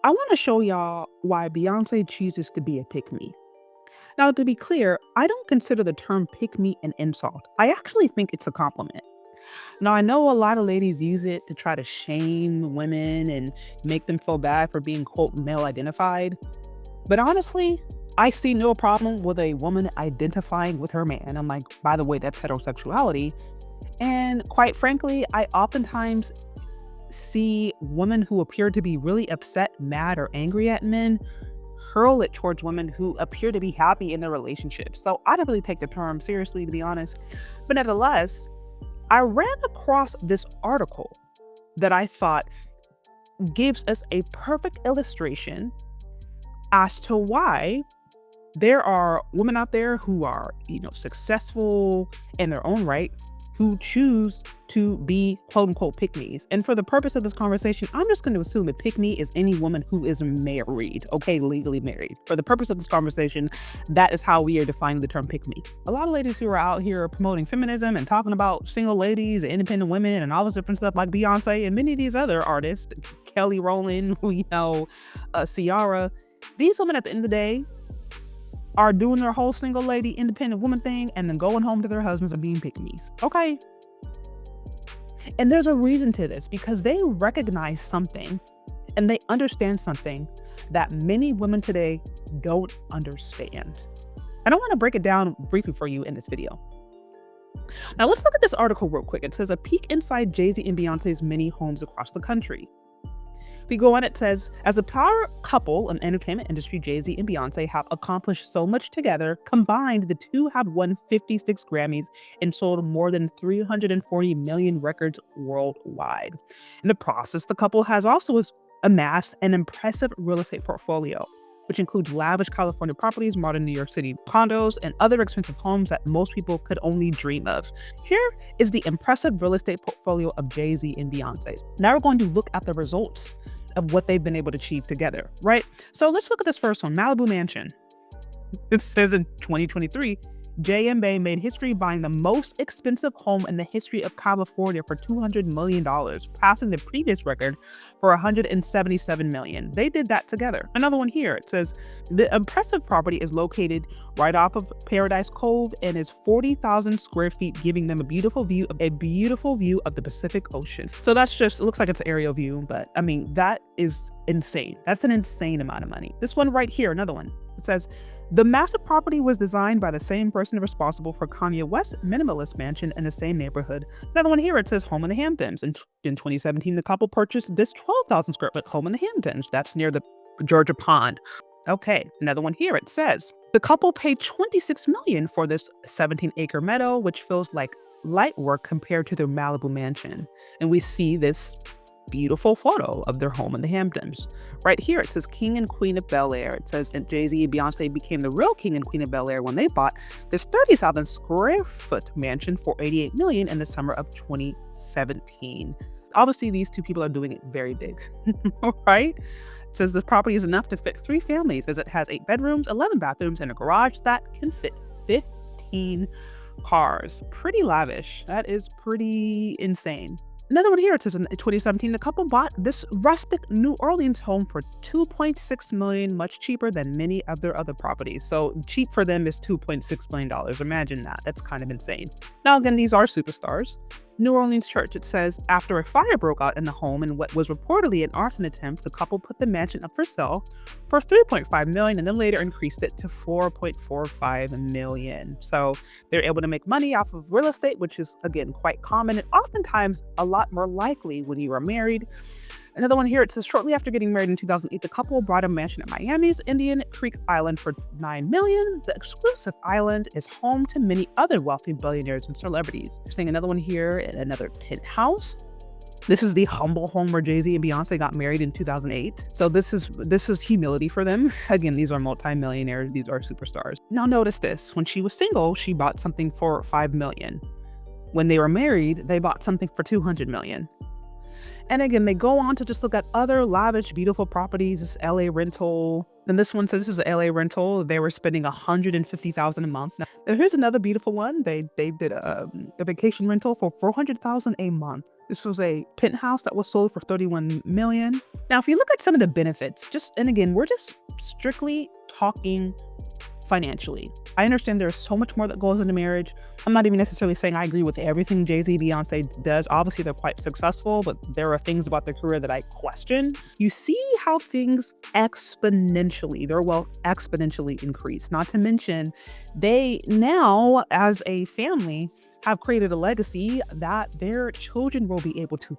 I want to show y'all why Beyonce chooses to be a pick me. Now, to be clear, I don't consider the term pick me an insult. I actually think it's a compliment. Now, I know a lot of ladies use it to try to shame women and make them feel bad for being, quote, male identified. But honestly, I see no problem with a woman identifying with her man. I'm like, by the way, that's heterosexuality. And quite frankly, I oftentimes see women who appear to be really upset, mad, or angry at men hurl it towards women who appear to be happy in their relationship. So I don't really take the term seriously, to be honest. But nevertheless, I ran across this article that I thought gives us a perfect illustration as to why there are women out there who are, successful in their own right, who choose to be quote unquote pick me's. And for the purpose of this conversation, I'm just going to assume that pick me is any woman who is married, okay, legally married. For the purpose of this conversation, that is how we are defining the term pick me. A lot of ladies who are out here promoting feminism and talking about single ladies, independent women, and all this different stuff like Beyonce and many of these other artists, Kelly Rowland, Ciara, these women at the end of the day are doing their whole single lady independent woman thing and then going home to their husbands and being pick-me's. Okay. And there's a reason to this because they recognize something and they understand something that many women today don't understand. And I want to break it down briefly for you in this video. Now let's look at this article real quick. It says a peek inside Jay-Z and Beyonce's many homes across the country. We go on, it says, as a power couple in the entertainment industry, Jay-Z and Beyonce have accomplished so much together. Combined, the two have won 56 Grammys and sold more than 340 million records worldwide. In the process, the couple has also amassed an impressive real estate portfolio, which includes lavish California properties, modern New York City condos, and other expensive homes that most people could only dream of. Here is the impressive real estate portfolio of Jay-Z and Beyonce. Now we're going to look at the results of what they've been able to achieve together, right? So let's look at this first one, Malibu Mansion. It says in 2023, Jay and Bay made history buying the most expensive home in the history of California for $200 million, passing the previous record for $177 million. They did that together. Another one here, it says, the impressive property is located right off of Paradise Cove and is 40,000 square feet, giving them a beautiful view of the Pacific Ocean. So that's just, it looks like it's an aerial view, but I mean, that is insane. That's an insane amount of money. This one right here, another one. It says, the massive property was designed by the same person responsible for Kanye West's minimalist mansion in the same neighborhood. Another one here, it says home in the Hamptons. In 2017, the couple purchased this 12,000 square foot home in the Hamptons. That's near the Georgia Pond. Okay, another one here, it says, the couple paid $26 million for this 17-acre meadow, which feels like light work compared to their Malibu mansion. And we see this beautiful photo of their home in the Hamptons. Right here, it says King and Queen of Bel-Air. It says that Jay-Z and Beyonce became the real King and Queen of Bel-Air when they bought this 30,000 square foot mansion for $88 million in the summer of 2017. Obviously, these two people are doing it very big, right? It says the property is enough to fit 3 families as it has 8 bedrooms, 11 bathrooms, and a garage that can fit 15 cars. Pretty lavish. That is pretty insane. Another one here, it says in 2017, the couple bought this rustic New Orleans home for $2.6 million, much cheaper than many of their other properties. So cheap for them is $2.6 million. Imagine that. That's kind of insane. Now, again, these are superstars. New Orleans church, it says, after a fire broke out in the home and what was reportedly an arson attempt, the couple put the mansion up for sale for $3.5 million and then later increased it to $4.45 million. So they're able to make money off of real estate, which is, again, quite common and oftentimes a lot more likely when you are married. Another one here, it says, shortly after getting married in 2008, the couple bought a mansion at Miami's Indian Creek Island for $9 million. The exclusive island is home to many other wealthy billionaires and celebrities. Seeing another one here, another penthouse. This is the humble home where Jay-Z and Beyonce got married in 2008. So this is humility for them. Again, these are multimillionaires. These are superstars. Now notice this. When she was single, she bought something for $5 million. When they were married, they bought something for $200 million. And again, they go on to just look at other lavish, beautiful properties. This LA rental. And this one says this is a LA rental. They were spending $150,000 a month. Now, here's another beautiful one. They did a vacation rental for $400,000 a month. This was a penthouse that was sold for $31 million. Now, if you look at some of the benefits, and again, we're just strictly talking financially. I understand there's so much more that goes into marriage. I'm not even necessarily saying I agree with everything Jay-Z, Beyonce does. Obviously, they're quite successful, but there are things about their career that I question. You see how things their wealth exponentially increase. Not to mention, they now, as a family, have created a legacy that their children will be able to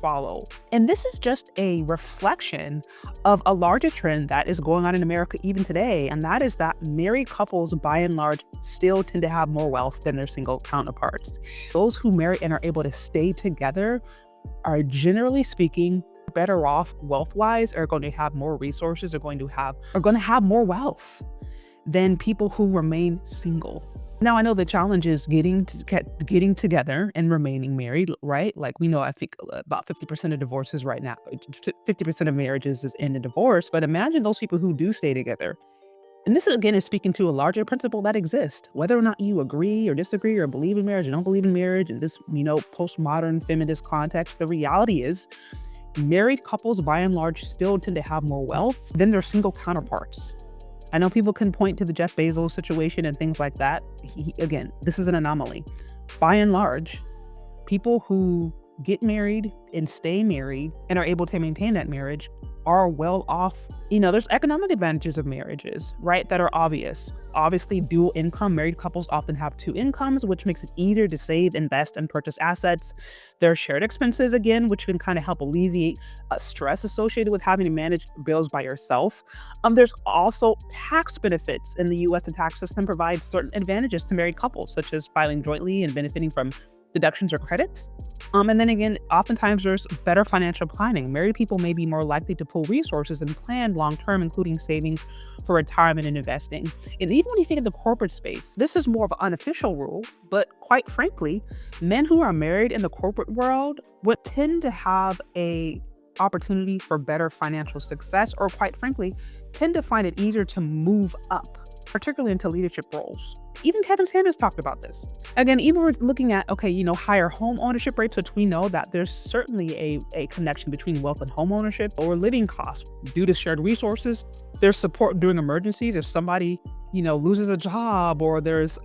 follow. And this is just a reflection of a larger trend that is going on in America even today. And that is that married couples, by and large, still tend to have more wealth than their single counterparts. Those who marry and are able to stay together are, generally speaking, better off wealth-wise, are going to have more resources, are going to have more wealth than people who remain single. Now, I know the challenge is getting together and remaining married, right? Like, we know, I think about 50% of divorces right now, 50% of marriages is in a divorce. But imagine those people who do stay together. And this, again, is speaking to a larger principle that exists. Whether or not you agree or disagree or believe in marriage or don't believe in marriage in this, postmodern feminist context, the reality is married couples, by and large, still tend to have more wealth than their single counterparts. I know people can point to the Jeff Bezos situation and things like that. Again, this is an anomaly. By and large, people who get married and stay married and are able to maintain that marriage are well off. There's economic advantages of marriages, right, that are obvious. Obviously, dual income married couples often have two incomes, which makes it easier to save, invest, and purchase assets. There are shared expenses, again, which can kind of help alleviate stress associated with having to manage bills by yourself. There's also tax benefits in the U.S. The tax system provides certain advantages to married couples, such as filing jointly and benefiting from deductions or credits. And then again, oftentimes there's better financial planning. Married people may be more likely to pool resources and plan long-term, including savings for retirement and investing. And even when you think of the corporate space, this is more of an unofficial rule, but quite frankly, men who are married in the corporate world would tend to have a opportunity for better financial success, or quite frankly, tend to find it easier to move up, particularly into leadership roles. Even Kevin Samuels talked about this. Again, even we're looking at, higher home ownership rates, which we know that there's certainly a connection between wealth and home ownership, or living costs due to shared resources. There's support during emergencies. If somebody, loses a job, or there's,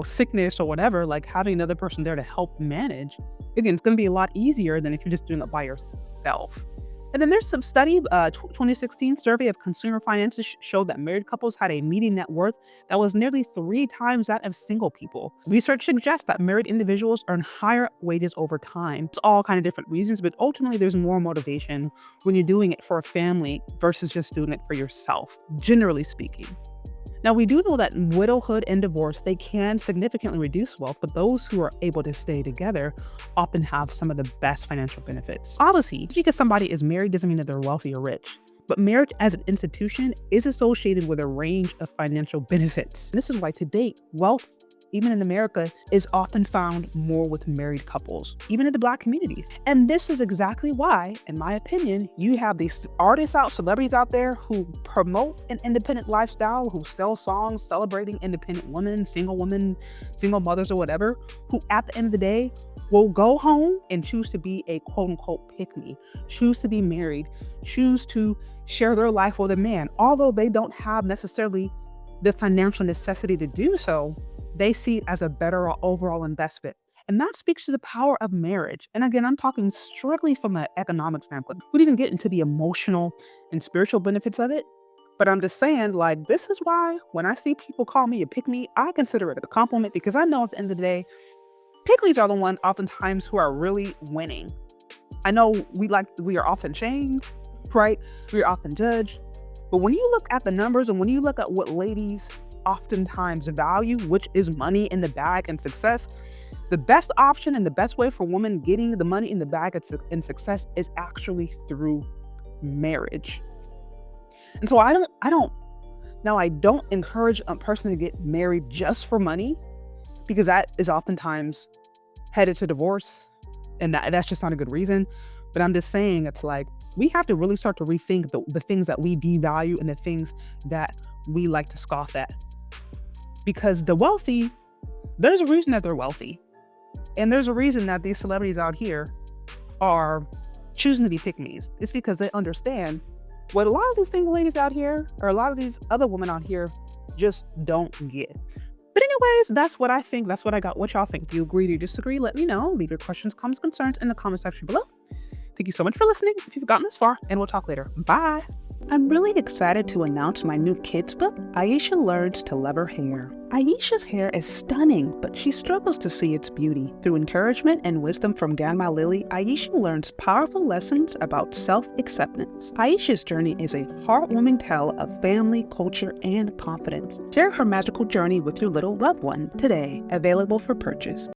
sickness or whatever, like having another person there to help manage, again, it's going to be a lot easier than if you're just doing it by yourself. And then there's some study, 2016 survey of consumer finances showed that married couples had a median net worth that was nearly 3 times that of single people. Research suggests that married individuals earn higher wages over time. It's all kind of different reasons, but ultimately there's more motivation when you're doing it for a family versus just doing it for yourself, generally speaking. Now, we do know that widowhood and divorce, they can significantly reduce wealth, but those who are able to stay together often have some of the best financial benefits. Obviously, just because somebody is married doesn't mean that they're wealthy or rich, but marriage as an institution is associated with a range of financial benefits. This is why to date, wealth, even in America, is often found more with married couples, even in the Black community. And this is exactly why, in my opinion, you have these celebrities out there who promote an independent lifestyle, who sell songs celebrating independent women, single mothers or whatever, who at the end of the day will go home and choose to be a quote unquote pick me, choose to be married, choose to share their life with a man. Although they don't have necessarily the financial necessity to do so, they see it as a better overall investment. And that speaks to the power of marriage. And again, I'm talking strictly from an economic standpoint. We didn't even get into the emotional and spiritual benefits of it. But I'm just saying, this is why when I see people call me a pick-me, I consider it a compliment, because I know at the end of the day, pick-me's are the ones oftentimes who are really winning. I know we are often shamed, right? We are often judged. But when you look at the numbers and when you look at what ladies oftentimes value, which is money in the bag and success, the best option and the best way for women getting the money in the bag and success is actually through marriage. And so I don't encourage a person to get married just for money, because that is oftentimes headed to divorce, and that's just not a good reason. But I'm just saying, it's like, we have to really start to rethink the things that we devalue and the things that we like to scoff at. Because the wealthy, there's a reason that they're wealthy. And there's a reason that these celebrities out here are choosing to be pick-me's. It's because they understand what a lot of these single ladies out here, or a lot of these other women out here, just don't get. But anyways, that's what I think. That's what I got. What y'all think? Do you agree? Do you disagree? Let me know. Leave your questions, comments, concerns in the comment section below. Thank you so much for listening if you've gotten this far, and we'll talk later. Bye. I'm really excited to announce my new kids book, Aisha Learns to Love Her Hair. Aisha's hair is stunning, but she struggles to see its beauty. Through encouragement and wisdom from Grandma Lily, Aisha learns powerful lessons about self-acceptance. Aisha's journey is a heartwarming tale of family, culture, and confidence. Share her magical journey with your little loved one today, available for purchase.